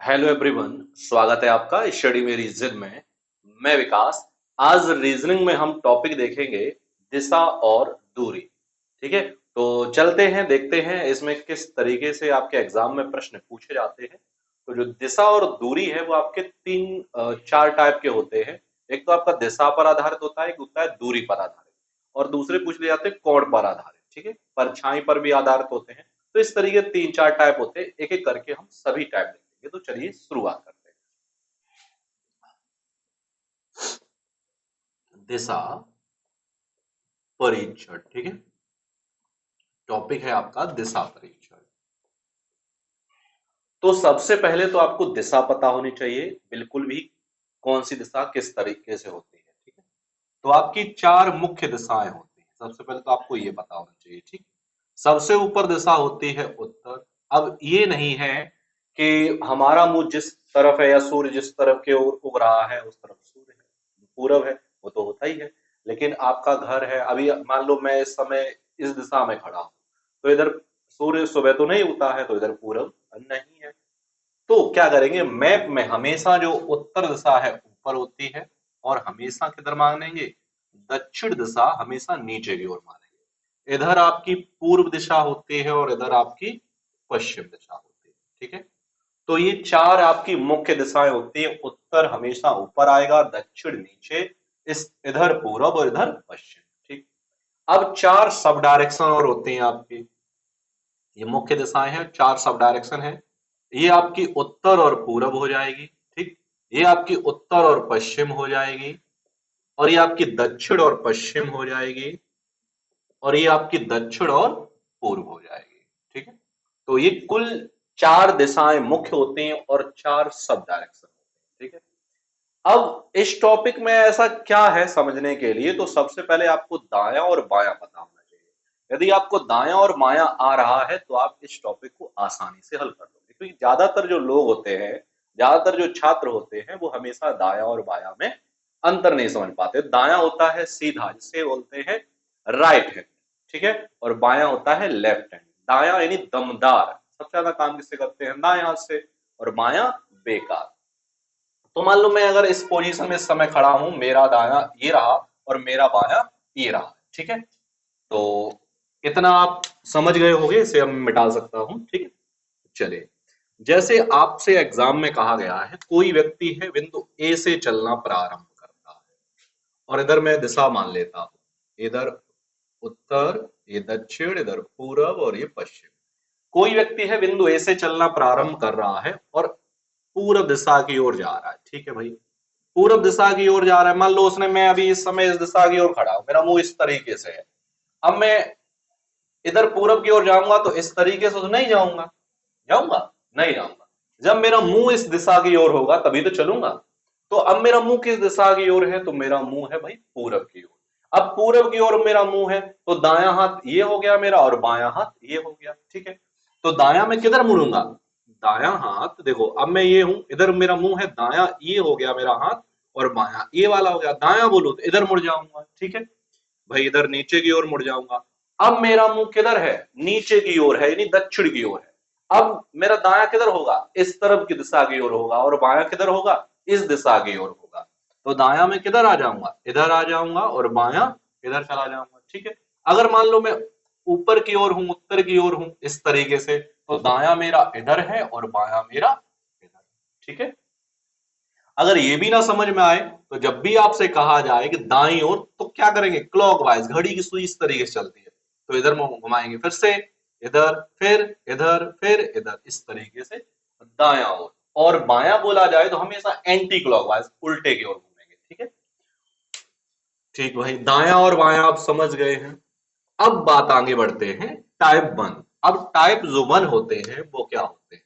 Hello everyone, स्वागत है आपका स्टडी में रीजन में। मैं विकास। आज रीजनिंग में हम टॉपिक देखेंगे दिशा और दूरी। ठीक है, तो चलते हैं, देखते हैं इसमें किस तरीके से आपके एग्जाम में प्रश्न पूछे जाते हैं। तो जो दिशा और दूरी है वो आपके चार टाइप के होते हैं। एक तो आपका दिशा पर आधारित होता है, एक होता है दूरी पर आधारित, और दूसरे पूछ लिए जाते हैं कोण पर आधारित। ठीक है, परछाई पर भी आधारित होते हैं। तो इस तरीके तीन चार टाइप होते हैं, एक एक करके हम सभी टाइप देखेंगे। तो चलिए शुरुआत करते हैं। दिशा परीक्षण। ठीक है, टॉपिक है आपका दिशा परीक्षण। तो सबसे पहले तो आपको दिशा पता होनी चाहिए, बिल्कुल भी, कौन सी दिशा किस तरीके से होती है। ठीक है, तो आपकी चार मुख्य दिशाएं होती हैं। सबसे पहले तो आपको ये पता होना चाहिए। ठीक, सबसे ऊपर दिशा होती है उत्तर। अब ये नहीं है कि हमारा मुंह जिस तरफ है या सूर्य जिस तरफ के ओर उग रहा है उस तरफ सूर्य है, पूरब है, वो तो होता ही है। लेकिन आपका घर है, अभी मान लो मैं इस समय इस दिशा में खड़ा हूं, तो इधर सूर्य सुबह तो नहीं उगता है, तो इधर पूरब नहीं है। तो क्या करेंगे, मैप में हमेशा जो उत्तर दिशा है ऊपर होती है, और हमेशा किधर मानेंगे, दक्षिण दिशा हमेशा नीचे की ओर मानेंगे। इधर आपकी पूर्व दिशा होती है और इधर आपकी पश्चिम दिशा होती है। ठीक है, तो ये चार आपकी मुख्य दिशाएं होती है। उत्तर हमेशा ऊपर आएगा, दक्षिण नीचे, इस इधर पूरब और इधर पश्चिम। ठीक, अब चार सब डायरेक्शन और होते हैं आपकी। ये मुख्य दिशाएं हैं, चार सब डायरेक्शन है। ये आपकी उत्तर और पूरब हो जाएगी। ठीक, ये आपकी उत्तर और पश्चिम हो जाएगी, और ये आपकी दक्षिण और पश्चिम हो जाएगी, और ये आपकी दक्षिण और पूर्व हो जाएगी। ठीक है, तो ये कुल चार दिशाएं मुख्य होती हैं और चार सब डायरेक्शन होते हैं। ठीक है, अब इस टॉपिक में ऐसा क्या है समझने के लिए, तो सबसे पहले आपको दायां और बायां पता होना चाहिए। यदि आपको दायां और बायां आ रहा है तो आप इस टॉपिक को आसानी से हल कर दोगे, क्योंकि ज्यादातर जो लोग होते हैं, ज्यादातर जो छात्र होते हैं, वो हमेशा दायां और बायां में अंतर नहीं समझ पाते। दायां होता है सीधा, जिसे बोलते हैं राइट हैंड। ठीक है, और बायां होता है लेफ्ट हैंड। दायां यानी दमदार, सबसे ज्यादा काम किससे करते हैं, दाएं हाथ से, और बायां बेकार। तो मान लो मैं अगर इस पोजीशन में इस समय खड़ा हूं, मेरा दायां ये रहा और मेरा बायां ये रहा। ठीक है, तो इतना आप समझ गए होंगे, इसे हम मिटा सकता हूं। ठीक है, चलिए, जैसे आपसे एग्जाम में कहा गया है, कोई व्यक्ति है बिंदु ए से चलना प्रारंभ करता है, और इधर मैं दिशा मान लेता हूं, इधर उत्तर, ये दक्षिण, इधर पूरब और ये पश्चिम। कोई व्यक्ति है बिंदु ए से चलना प्रारंभ कर रहा है और पूरब दिशा की ओर जा रहा है। ठीक है भाई, पूरब दिशा की ओर जा रहा है। मान लो उसने, मैं अभी इस समय इस दिशा की ओर खड़ा हूं, मेरा मुंह इस तरीके से है। अब मैं इधर पूरब की ओर जाऊंगा तो इस तरीके से तो नहीं जाऊंगा, जाऊंगा नहीं जाऊंगा। जब मेरा मुंह इस दिशा की ओर होगा तभी तो चलूंगा। तो अब मेरा मुंह किस दिशा की ओर है, तो मेरा मुंह है भाई पूरब की ओर। अब पूरब की ओर मेरा मुंह है, तो दायां हाथ ये हो गया मेरा और बायां हाथ ये हो गया। ठीक है, तो दायां में किधर मुड़ूंगा, दायां हाथ, देखो अब मैं ये हूं, इधर मेरा मुंह है, दायां ये हो गया मेरा हाथ, और बायां ये वाला हो गया। दायां बोलो तो इधर मुड़ जाऊंगा। ठीक है भाई, इधर नीचे की ओर मुड़ जाऊंगा। अब मेरा मुंह किधर है, नीचे की ओर है, यानी दक्षिण की ओर है। अब मेरा दायां किधर होगा, इस तरफ की दिशा की ओर होगा, और बायां किधर होगा, इस दिशा की ओर होगा। तो दायां में किधर आ जाऊंगा, इधर आ जाऊंगा, और बायां इधर चला जाऊंगा। ठीक है, अगर मान लो मैं ऊपर की ओर हूं, उत्तर की ओर हूं, इस तरीके से, तो दायां मेरा इधर है और बायां मेरा इधर। ठीक है, अगर ये भी ना समझ में आए, तो जब भी आपसे कहा जाए कि दाईं ओर, तो क्या करेंगे, क्लॉकवाइज, घड़ी की सुई इस तरीके से चलती है, तो इधर घुमाएंगे, फिर से इधर, फिर इधर, इस तरीके से दायां ओर। और बायां बोला जाए तो हमेशा एंटी क्लॉकवाइज, उल्टे की ओर घूमेंगे। ठीक है, ठीक भाई, दायां और बायां आप समझ गए हैं। अब बात आगे बढ़ते हैं, टाइप वन। अब टाइप जो वन होते हैं वो क्या होते हैं,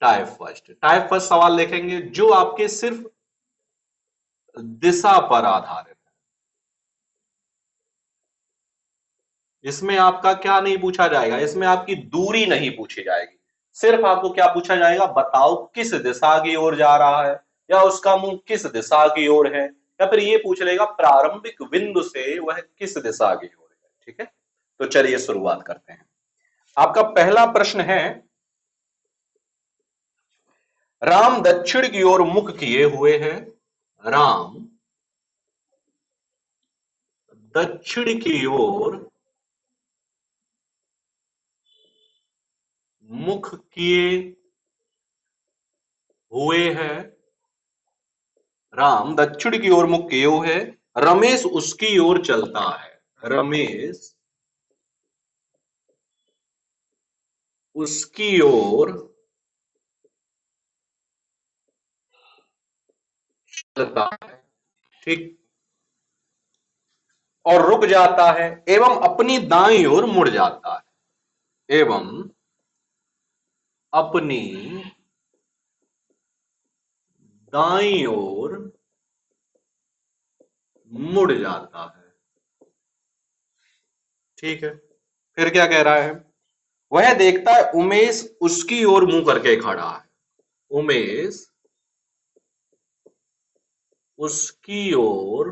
टाइप फर्स्ट सवाल देखेंगे जो आपके सिर्फ दिशा पर आधारित है। इसमें आपका क्या नहीं पूछा जाएगा, इसमें आपकी दूरी नहीं पूछी जाएगी। सिर्फ आपको क्या पूछा जाएगा, बताओ किस दिशा की ओर जा रहा है, या उसका मुंह किस दिशा की ओर है, या फिर ये पूछ लेगा प्रारंभिक बिंदु से वह किस दिशा की ओर है। ठीक है, तो चलिए शुरुआत करते हैं। आपका पहला प्रश्न है, राम दक्षिण की ओर मुख किए हुए हैं। राम दक्षिण की ओर मुख किए हुए हैं। राम दक्षिण की ओर मुख किए हुए है। रमेश उसकी ओर चलता है। रमेश उसकी ओर चलता है। ठीक। और रुक जाता है एवं अपनी दाईं ओर मुड़ जाता है। एवं अपनी दाईं ओर मुड़ जाता है। ठीक है। फिर क्या कह रहा है? वह देखता है उमेश उसकी ओर मुंह करके खड़ा है। उमेश उसकी ओर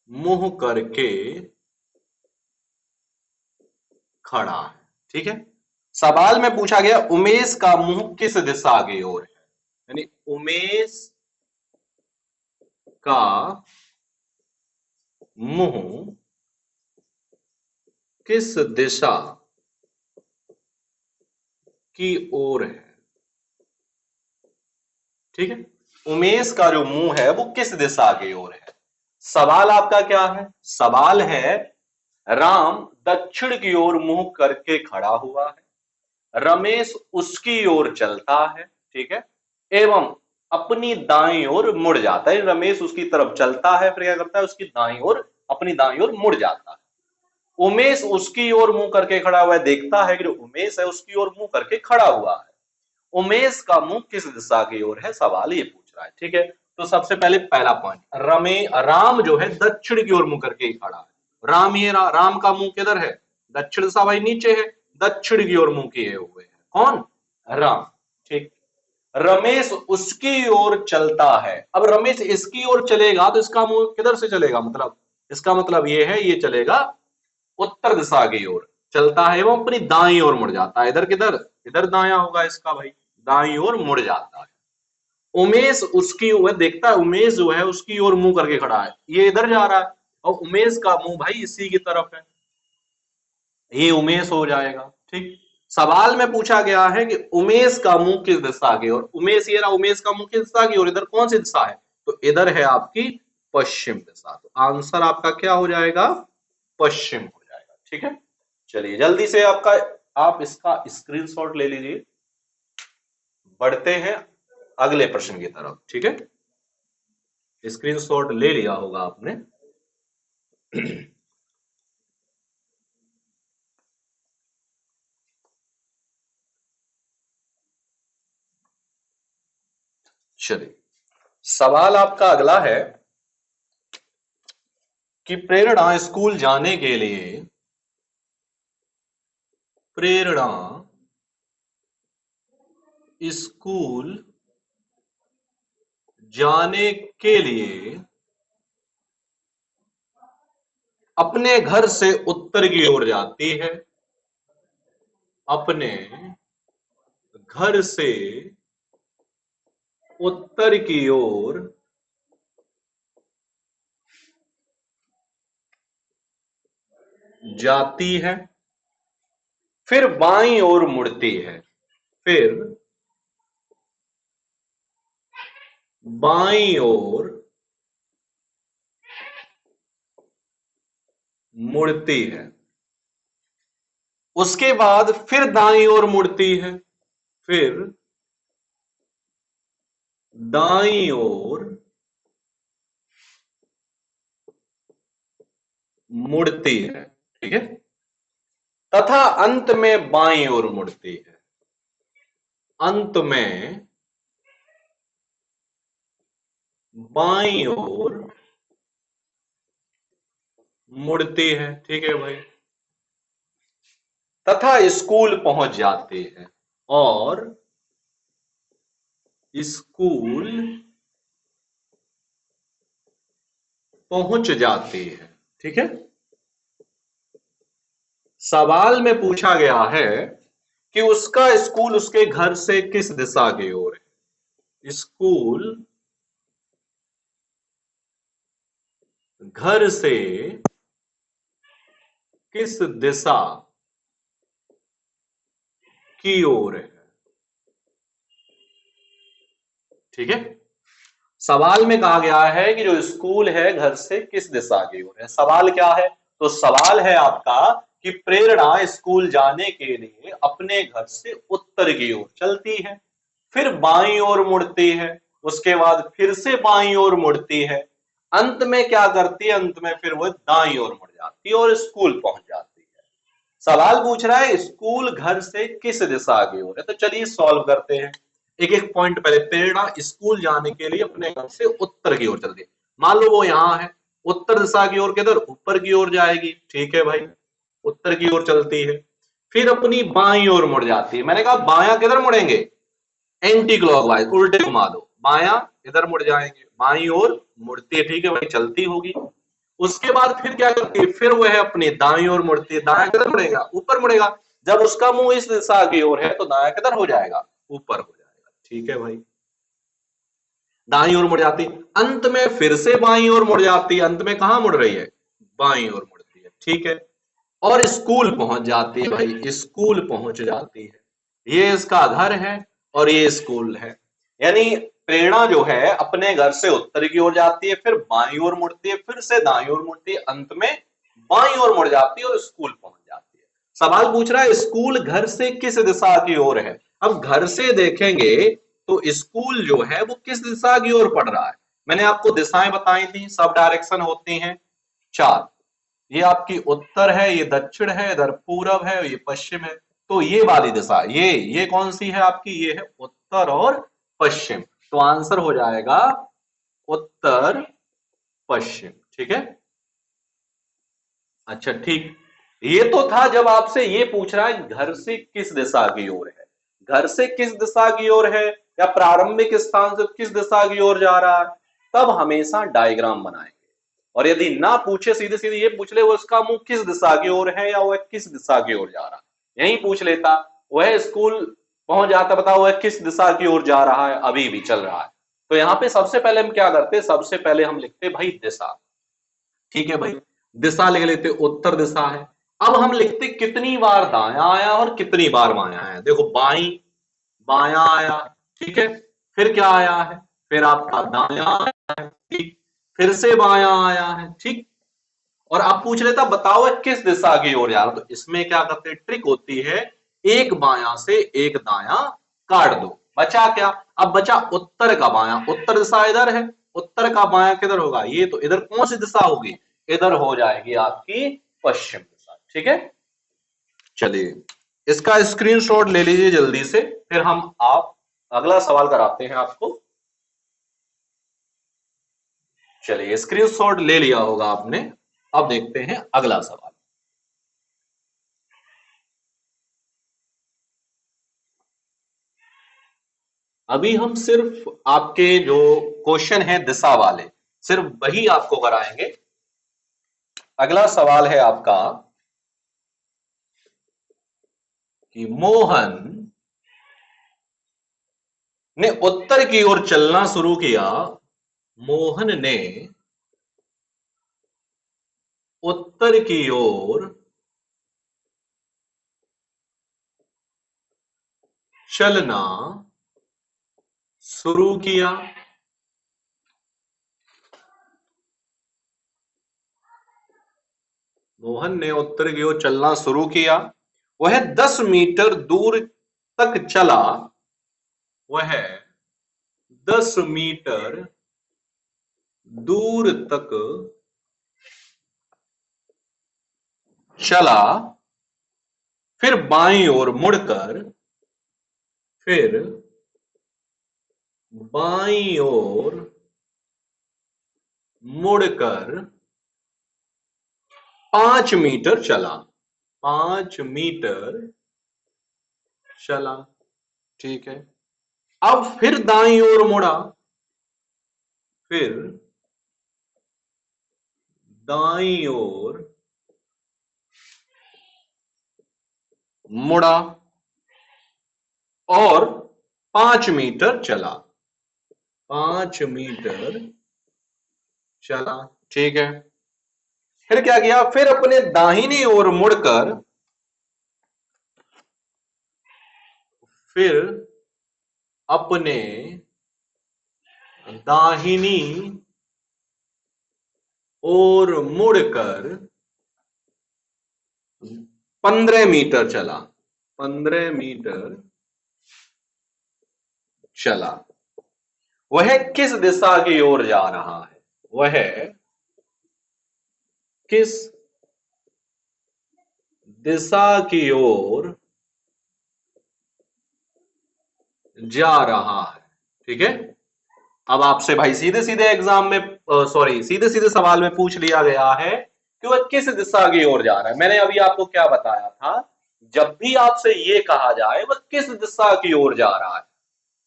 मुंह करके खड़ा है। ठीक है। सवाल में पूछा गया उमेश का मुंह किस दिशा की ओर है, यानी उमेश का मुंह किस दिशा की ओर है। ठीक है। उमेश का जो मुंह है वो किस दिशा की ओर है। सवाल आपका क्या है? सवाल है राम दक्षिण की ओर मुंह करके खड़ा हुआ है। रमेश उसकी ओर चलता है। ठीक है। एवं अपनी दाईं ओर मुड़ जाता है। रमेश उसकी तरफ चलता है, फिर क्या करता है? उसकी दाईं ओर, अपनी दाईं ओर मुड़ जाता है। उमेश उसकी ओर मुंह करके खड़ा हुआ है। देखता है कि जो उमेश है उसकी ओर मुंह करके खड़ा हुआ है। उमेश का मुंह किस दिशा की ओर है, सवाल ये पूछ रहा है। ठीक है। तो सबसे पहले पहला पॉइंट, राम जो है दक्षिण की ओर मुंह करके ही खड़ा है। राम का मुंह किधर है? दक्षिण दिशा भाई नीचे है। दक्षिण की ओर मुंह किए हुए है कौन? राम। ठीक। रमेश उसकी ओर चलता है। अब रमेश इसकी ओर चलेगा तो इसका मुंह किधर से चलेगा, मतलब इसका मतलब ये है ये चलेगा उत्तर दिशा की ओर चलता है एवं अपनी दाईं ओर मुड़ जाता है। इधर किधर? इधर दाया होगा इसका भाई, दाईं ओर मुड़ जाता है। उमेश उसकी ओर देखता है, उमेश जो है उसकी ओर मुंह करके खड़ा है, ये इधर जा रहा है और उमेश का मुंह भाई इसी की तरफ है, ये उमेश हो जाएगा। ठीक। सवाल में पूछा गया है कि उमेश का मुंह किस दिशा की ओर। उमेश ये रहा, उमेश का मुंह किस दिशा की ओर, इधर कौन सी दिशा है? तो इधर है आपकी पश्चिम दिशा। तो आंसर आपका क्या हो जाएगा? पश्चिम हो जाएगा। ठीक है। चलिए जल्दी से आपका, आप इसका स्क्रीनशॉट ले लीजिए। बढ़ते हैं अगले प्रश्न की तरफ। ठीक है। स्क्रीनशॉट ले लिया होगा आपने। चलिए सवाल आपका अगला है कि प्रेरणा स्कूल जाने के लिए, प्रेरणा स्कूल जाने के लिए अपने घर से उत्तर की ओर जाती है। अपने घर से उत्तर की ओर जाती है, फिर बाईं ओर मुड़ती है। फिर बाईं ओर मुड़ती है। उसके बाद फिर दाईं ओर मुड़ती है। फिर दाईं ओर मुड़ती है। ठीक है। तथा अंत में बाईं ओर मुड़ती है। अंत में बाईं ओर मुड़ती है। ठीक है भाई। तथा स्कूल पहुंच जाती है और स्कूल पहुंच जाती है। ठीक है। सवाल में पूछा गया है कि उसका स्कूल उसके घर से किस दिशा की ओर है। स्कूल घर से किस दिशा की ओर है। ठीक है, सवाल में कहा गया है कि जो स्कूल है घर से किस दिशा की ओर है। सवाल क्या है, तो सवाल है आपका कि प्रेरणा स्कूल जाने के लिए अपने घर से उत्तर की ओर चलती है, फिर बाईं ओर मुड़ती है, उसके बाद फिर से बाईं ओर मुड़ती है, अंत में क्या करती है, अंत में फिर वो दाईं ओर मुड़ जाती है और स्कूल पहुंच जाती है। सवाल पूछ रहा है स्कूल घर से किस दिशा की ओर है, तो चलिए सॉल्व करते हैं। एक एक पॉइंट पहले, प्रेरणा स्कूल जाने के लिए अपने घर से उत्तर की ओर चलती है। मान लो वो यहां है, उत्तर दिशा की ओर किधर, ऊपर की ओर जाएगी। ठीक है भाई, उत्तर की ओर चलती है, फिर अपनी बाईं ओर मुड़ जाती है। मैंने कहा बायां किधर मुड़ेंगे, एंटी क्लॉकवाइज, उल्टे घुमा दो, बायां इधर मुड़ जाएंगे, बाईं ओर मुड़ती है। ठीक है भाई, चलती होगी। उसके बाद फिर क्या करती है, फिर वह अपनी दाईं ओर मुड़ती है। दायां किधर मुड़ेगा, ऊपर मुड़ेगा। जब उसका मुंह इस दिशा की ओर है तो दायां किधर हो जाएगा, ऊपर हो जाएगा। ठीक है भाई, दाईं ओर मुड़ जाती, अंत में फिर से बाईं ओर मुड़ जाती है। अंत में कहां मुड़ रही है, बाईं ओर मुड़ती है। ठीक है, और स्कूल पहुंच जाती है भाई, स्कूल पहुंच जाती है। ये इसका घर है और ये स्कूल है। यानी प्रेरणा जो है अपने घर से उत्तर की ओर जाती है, फिर बाईं ओर मुड़ती है, फिर से दाईं ओर मुड़ती है, अंत में बाईं ओर मुड़ जाती है और स्कूल पहुंच जाती है। सवाल पूछ रहा है स्कूल घर से किस दिशा की ओर है। अब घर से देखेंगे तो स्कूल जो है वो किस दिशा की ओर पड़ रहा है। मैंने आपको दिशाएं बताई थी, सब डायरेक्शन होती हैं चार। ये आपकी उत्तर है, ये दक्षिण है, इधर पूरब है, ये पश्चिम है। तो ये वाली दिशा, ये कौन सी है आपकी, ये है उत्तर और पश्चिम। तो आंसर हो जाएगा उत्तर पश्चिम। ठीक है, अच्छा ठीक। ये तो था जब आपसे ये पूछ रहा है घर से किस दिशा की ओर है। घर से किस दिशा की ओर है या प्रारंभिक स्थान से किस दिशा की ओर जा रहा है, तब हमेशा डायग्राम बनाएंगे। और यदि ना पूछे, सीधे सीधे ये पूछ ले वो उसका मुंह किस दिशा की ओर है या वह किस दिशा की ओर जा रहा है, यही पूछ लेता, वह स्कूल पहुंच जाता, बताओ वह किस दिशा की ओर जा रहा है, अभी भी चल रहा है। तो यहाँ पे सबसे पहले हम क्या करते, सबसे पहले हम लिखते भाई दिशा। ठीक है भाई, दिशा लिख लेते, उत्तर दिशा है। अब हम लिखते कितनी बार दायां आया और कितनी बार बायां आया। देखो बाई बायां आया, ठीक है, फिर क्या आया है, फिर आपका दायां आया है, ठीक, फिर से बायां आया है। ठीक, और आप पूछ लेता बताओ किस दिशा की ओर जा रहा, तो इसमें क्या करते, ट्रिक होती है, एक बायां से एक दायां काट दो, बचा क्या, अब बचा उत्तर का बायां, उत्तर दिशा इधर है, उत्तर का बायां किधर होगा, ये तो इधर कौन सी दिशा होगी, इधर हो जाएगी आपकी पश्चिम दिशा। ठीक है, चलिए इसका स्क्रीनशॉट ले लीजिए जल्दी से, फिर हम आप अगला सवाल कराते हैं आपको। चलिए स्क्रीनशॉट ले लिया होगा आपने, अब देखते हैं अगला सवाल। अभी हम सिर्फ आपके जो क्वेश्चन है दिशा वाले, सिर्फ वही आपको कराएंगे। अगला सवाल है आपका कि मोहन ने उत्तर की ओर चलना शुरू किया, मोहन ने उत्तर की ओर चलना शुरू किया। मोहन ने उत्तर की ओर चलना शुरू किया, वह 10 मीटर दूर तक चला, वह 10 मीटर दूर तक चला, फिर बाईं ओर मुड़कर, फिर बाईं ओर मुड़कर 5 मीटर चला, 5 मीटर चला। ठीक है, अब फिर दाईं ओर मुड़ा, फिर दाईं ओर मुड़ा, और 5 मीटर चला, 5 मीटर चला, ठीक है। फिर क्या किया, फिर अपने दाहिनी ओर मुड़कर, फिर अपने दाहिनी ओर मुड़कर 15 मीटर चला, 15 मीटर चला। वह किस दिशा की ओर जा रहा है, वह किस दिशा की ओर जा रहा है, ठीक है। अब आपसे भाई सीधे सीधे एग्जाम में, सॉरी सीधे सीधे सवाल में पूछ लिया गया है कि वह किस दिशा की ओर जा रहा है। मैंने अभी आपको क्या बताया था, जब भी आपसे ये कहा जाए वह किस दिशा की ओर जा रहा है,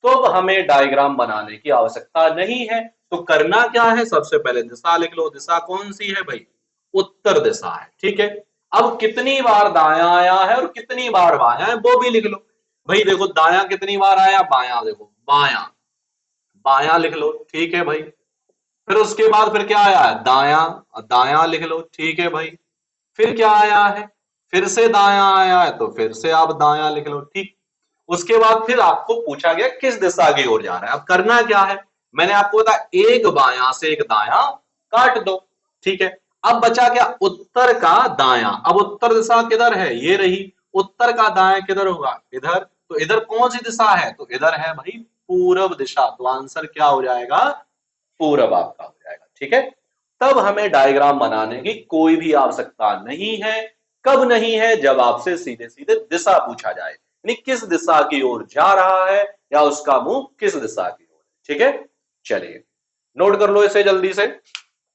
तो अब हमें डायग्राम बनाने की आवश्यकता नहीं है। तो करना क्या है, सबसे पहले दिशा लिख लो। दिशा कौन सी है भाई, उत्तर दिशा है, ठीक है। अब कितनी बार दायां आया है और कितनी बार बायां है वो भी लिख लो। भाई देखो दायां कितनी बार आया, बायां देखो, बायां, बायां लिख लो, ठीक है भाई। फिर उसके बाद फिर क्या आया है, दायां, दायां लिख लो, ठीक है भाई। फिर क्या आया है, फिर से दायां आया है, तो फिर से आप दायां लिख लो, ठीक। उसके बाद फिर आपको पूछा गया किस दिशा की ओर जा रहा है। अब करना क्या है, मैंने आपको बताया एक बायां से एक दायां काट दो, ठीक है। अब बचा क्या, उत्तर का दायां। अब उत्तर दिशा किधर है, ये रही। उत्तर का दायां किधर होगा, इधर। तो इधर कौन सी दिशा है, तो इधर है भाई पूरब दिशा। तो आंसर क्या हो जाएगा, पूरब आपका हो जाएगा, ठीक है। तब हमें डायग्राम बनाने की कोई भी आवश्यकता नहीं है। कब नहीं है, जब आपसे सीधे सीधे दिशा पूछा जाए, यानी किस दिशा की ओर जा रहा है या उसका मुंह किस दिशा की ओर, ठीक है। चलिए नोट कर लो इसे जल्दी से,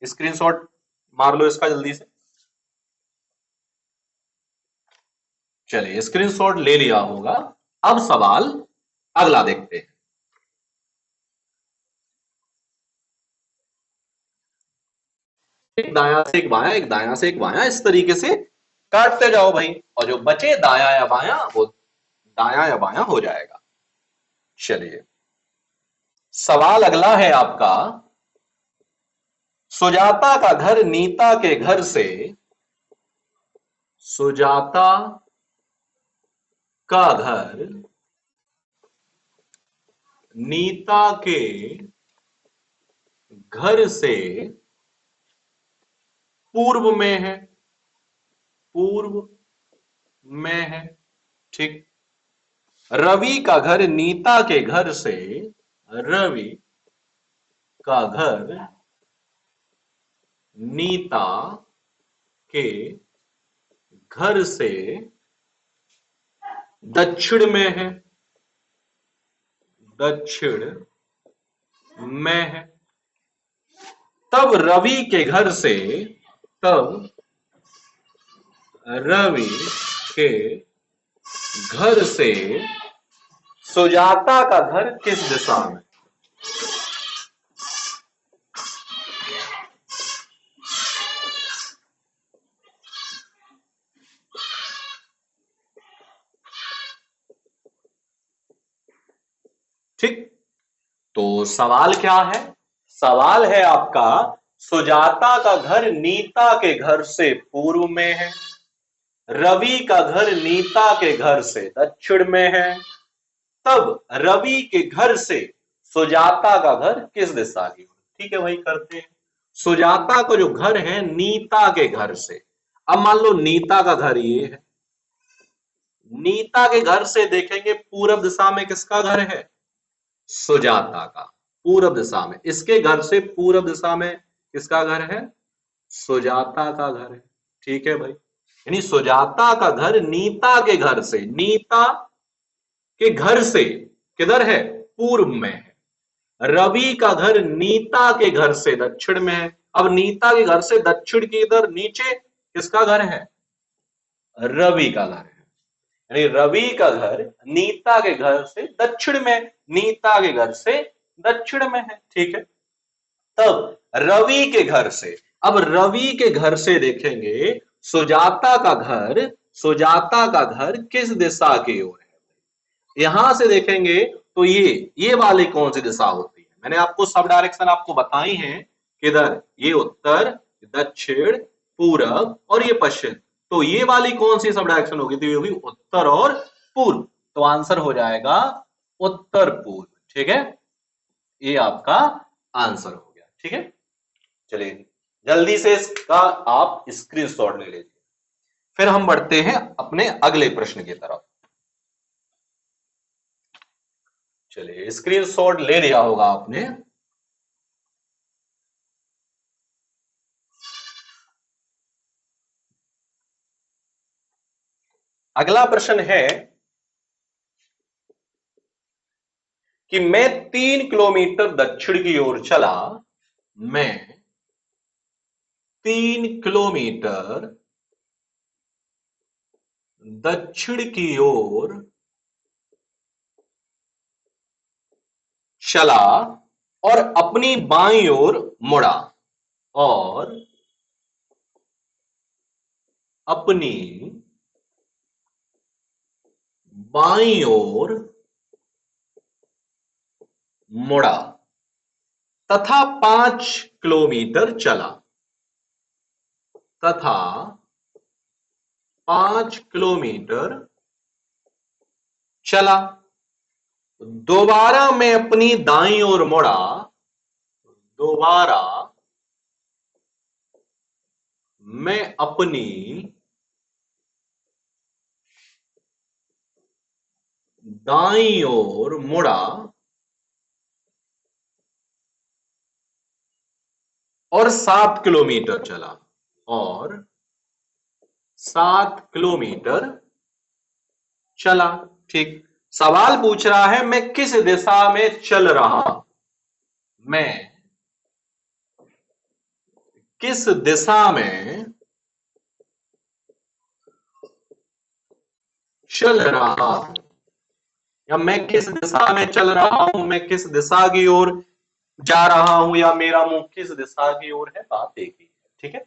स्क्रीनशॉट मार लो इसका जल्दी से। चलिए स्क्रीनशॉट ले लिया होगा। अब सवाल अगला देखते हैं। एक दायां से एक बायां, एक दायां से एक बायां, इस तरीके से काटते जाओ भाई, और जो बचे दायां या बायां वो दायां या बायां हो जाएगा। चलिए सवाल अगला है आपका, सुजाता का घर नीता के घर से, सुजाता का घर नीता के घर से पूर्व में है, पूर्व में है, ठीक। रवि का घर नीता के घर से, रवि का घर नीता के घर से दक्षिण में है, दक्षिण में है। तब रवि के घर से, तब रवि के घर से सुजाता का घर किस दिशा में, ठीक। तो सवाल क्या है, सवाल है आपका, सुजाता का घर नीता के घर से पूर्व में है, रवि का घर नीता के घर से दक्षिण में है। तब रवि के घर से सुजाता का घर किस दिशा की ओर, ठीक है भाई करते हैं। सुजाता का जो घर है नीता के घर से, अब मान लो नीता का घर ये है, नीता के घर से देखेंगे पूरब दिशा में किसका घर है, सुजाता का, पूरब दिशा में। इसके घर से पूरब दिशा में किसका घर है, सुजाता का घर है, ठीक है भाई। यानी सुजाता का घर नीता के घर से, नीता के घर से किधर है, पूर्व में है। रवि का घर नीता के घर से दक्षिण में है। अब नीता के घर से दक्षिण की इधर नीचे किसका घर है, रवि का घर है। यानी रवि का घर नीता के घर से दक्षिण में, नीता के घर से दक्षिण में है, ठीक है। तब रवि के घर से, अब रवि के घर से देखेंगे सुजाता का घर, सुजाता का घर किस दिशा की ओर है, यहां से देखेंगे तो ये वाली कौन सी दिशा होती है? मैंने आपको सब डायरेक्शन आपको बताई हैं, किधर, ये उत्तर, दक्षिण, पूरब और ये पश्चिम। तो ये वाली कौन सी सब डायरेक्शन होगी? तो ये होगी उत्तर और पूर्व। तो आंसर हो जाएगा उत्तर पूर्व। ठीक है, ये आपका आंसर हो गया। ठीक है, चलिए जल्दी से इसका आप स्क्रीनशॉट ले लीजिए, फिर हम बढ़ते हैं अपने अगले प्रश्न की तरफ। चलिए स्क्रीनशॉट ले लिया होगा आपने। अगला प्रश्न है कि मैं 3 किलोमीटर दक्षिण की ओर चला। मैं 3 किलोमीटर दक्षिण की ओर चला और अपनी बाईं ओर मुड़ा और अपनी बाईं ओर मुड़ा तथा 5 किलोमीटर चला, तथा 5 किलोमीटर चला। दोबारा मैं अपनी दाईं ओर मुड़ा, दोबारा मैं अपनी दाईं ओर मुड़ा और 7 किलोमीटर चला, और 7 किलोमीटर चला। ठीक, सवाल पूछ रहा है मैं किस दिशा में चल रहा, मैं किस दिशा में चल रहा हूं, या मैं किस दिशा में चल रहा हूं, मैं किस दिशा की ओर जा रहा हूं, या मेरा मुंह किस दिशा की ओर है, बात एक ही है। ठीक है,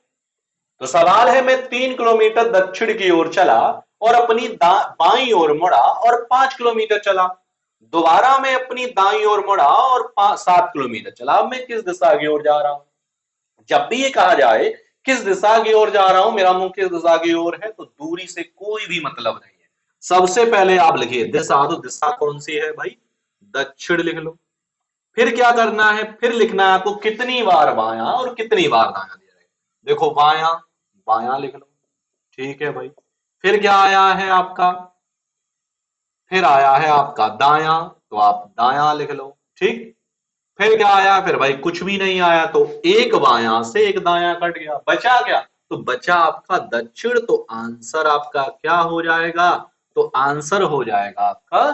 तो सवाल है मैं 3 किलोमीटर दक्षिण की ओर चला और अपनी बाईं ओर मुड़ा और 5 किलोमीटर चला। दोबारा मैं अपनी दाईं ओर मुड़ा और 7 किलोमीटर चला। अब मैं किस दिशा की ओर जा रहा हूं? जब भी ये कहा जाए किस दिशा की ओर जा रहा हूं, मेरा मुंह किस दिशा की ओर है, तो दूरी से कोई भी मतलब नहीं है। सबसे पहले आप लिखिए दिशा, तो दिशा कौन सी है भाई? दक्षिण लिख लो। फिर क्या करना है? फिर लिखना है आपको कितनी बार बायां और कितनी बार दायां दिया है। देखो बायां, बायां लिख लो। ठीक है भाई, फिर क्या आया है आपका? फिर आया है आपका दायां, तो आप दायां लिख लो। ठीक, फिर क्या आया? फिर भाई कुछ भी नहीं आया, तो एक बायां से एक दायां कट गया, बचा क्या? तो बचा आपका दक्षिण। तो आंसर आपका क्या हो जाएगा? तो आंसर हो जाएगा आपका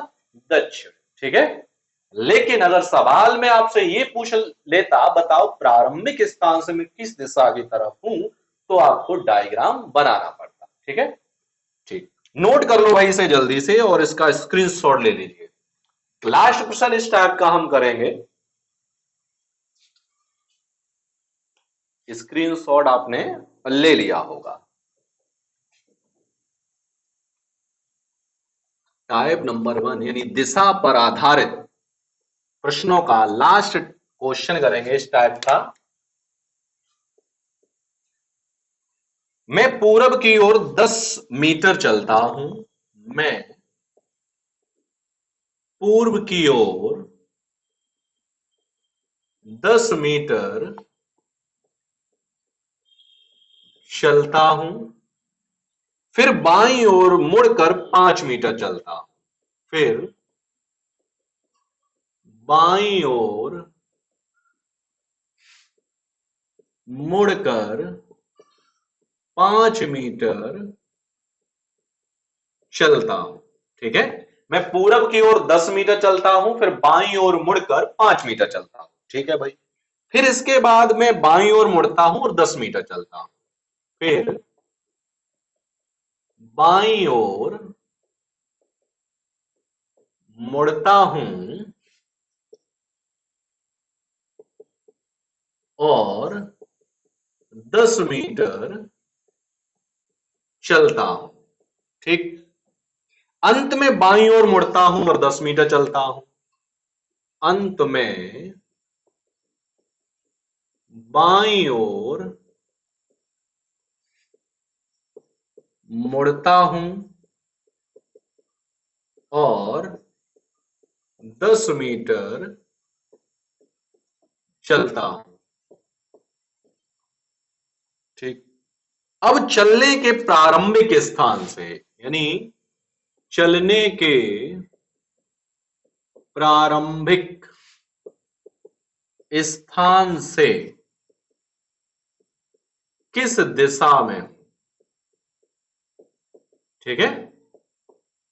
दक्षिण। ठीक है, लेकिन अगर सवाल में आपसे ये पूछ लेता बताओ प्रारंभिक स्थान से मैं किस दिशा की तरफ हूं, तो आपको डायग्राम बनाना पड़ता। ठीक है, ठीक, नोट कर लो भाई इसे जल्दी से और इसका स्क्रीनशॉट ले लीजिए। लास्ट क्वेश्चन इस टाइप का हम करेंगे। स्क्रीनशॉट आपने ले लिया होगा। टाइप नंबर 1 यानी दिशा पर आधारित प्रश्नों का लास्ट क्वेश्चन करेंगे इस टाइप का। मैं पूरब की ओर 10 मीटर चलता हूं। मैं पूर्व की ओर 10 मीटर चलता हूं, फिर बाईं ओर मुड़कर 5 मीटर चलता हूं, फिर बाईं ओर मुड़कर 5 मीटर चलता हूं। ठीक है, मैं पूरब की ओर 10 मीटर चलता हूं, फिर बाईं ओर मुड़कर 5 मीटर चलता हूं। ठीक है भाई, फिर इसके बाद मैं बाईं ओर मुड़ता हूं और 10 मीटर चलता हूं, फिर बाईं ओर मुड़ता हूं और 10 मीटर चलता हूं। ठीक, अंत में बाईं ओर मुड़ता हूं और 10 मीटर चलता हूं। अंत में बाईं ओर मुड़ता हूं और 10 मीटर चलता हूं। ठीक। अब चलने के प्रारंभिक स्थान से, यानी चलने के प्रारंभिक स्थान से किस दिशा में, ठीक है।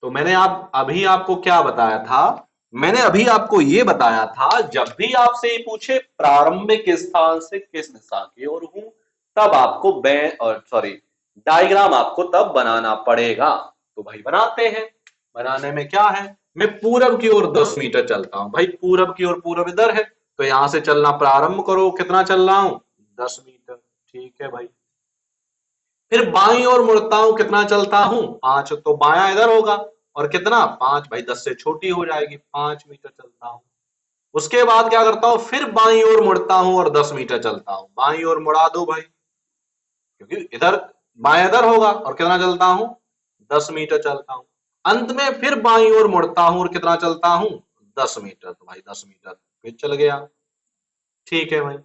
तो मैंने अभी आपको क्या बताया था, मैंने अभी आपको यह बताया था, जब भी आपसे ये पूछे प्रारंभिक स्थान से किस दिशा की ओर हूं, तब आपको डायग्राम आपको तब बनाना पड़ेगा। तो भाई बनाते हैं। बनाने में क्या है, मैं पूरब की ओर 10 मीटर चलता हूं। भाई पूरब की ओर, पूरब इधर है, तो यहां से चलना प्रारंभ करो। कितना चल रहा हूं, 10 मीटर। ठीक है भाई। फिर बाईं ओर मुड़ता हूं, कितना चलता हूं, 5। तो बायां इधर होगा, और कितना, 5। भाई 10 से छोटी हो जाएगी, 5 मीटर चलता हूं। उसके बाद क्या करता हूं, फिर बाईं ओर मुड़ता हूं और 10 मीटर चलता हूं। बाईं ओर मुड़ा दो भाई, क्योंकि इधर बाएं इधर होगा, और कितना चलता हूं, 10 मीटर चलता हूं। अंत में फिर बाईं ओर मुड़ता हूं और कितना चलता हूं, 10 मीटर। तो भाई 10 मीटर फिर चल गया। ठीक है भाई।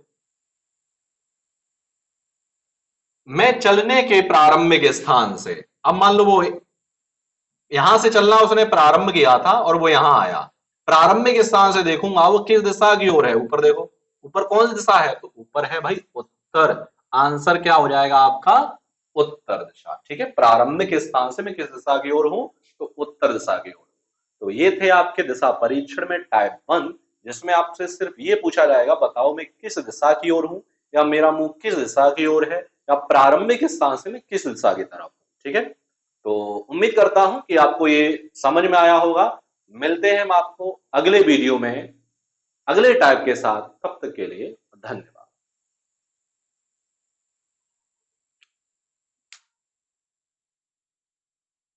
मैं चलने के प्रारंभिक स्थान से, अब मान लो वो यहां से चलना उसने प्रारंभ किया था और वो यहां आया, प्रारंभिक स्थान से देखूंगा वो किस दिशा की ओर है। ऊपर देखो, ऊपर कौन सी दिशा है, तो ऊपर है भाई उत्तर। आंसर क्या हो जाएगा आपका, उत्तर दिशा। ठीक है, प्रारंभिक स्थान से मैं किस दिशा की ओर हूं, तो उत्तर दिशा की ओर। तो ये थे आपके दिशा परीक्षण में टाइप 1, जिसमें आपसे सिर्फ ये पूछा जाएगा, बताओ मैं किस दिशा की ओर हूं, या मेरा मुंह किस दिशा की ओर है, या प्रारंभिक स्थान से मैं किस दिशा की तरफ हूं। ठीक है, तो उम्मीद करता हूं कि आपको ये समझ में आया होगा। मिलते हैं हम आपको अगले वीडियो में अगले टाइप के साथ, तब तक के लिए धन्यवाद।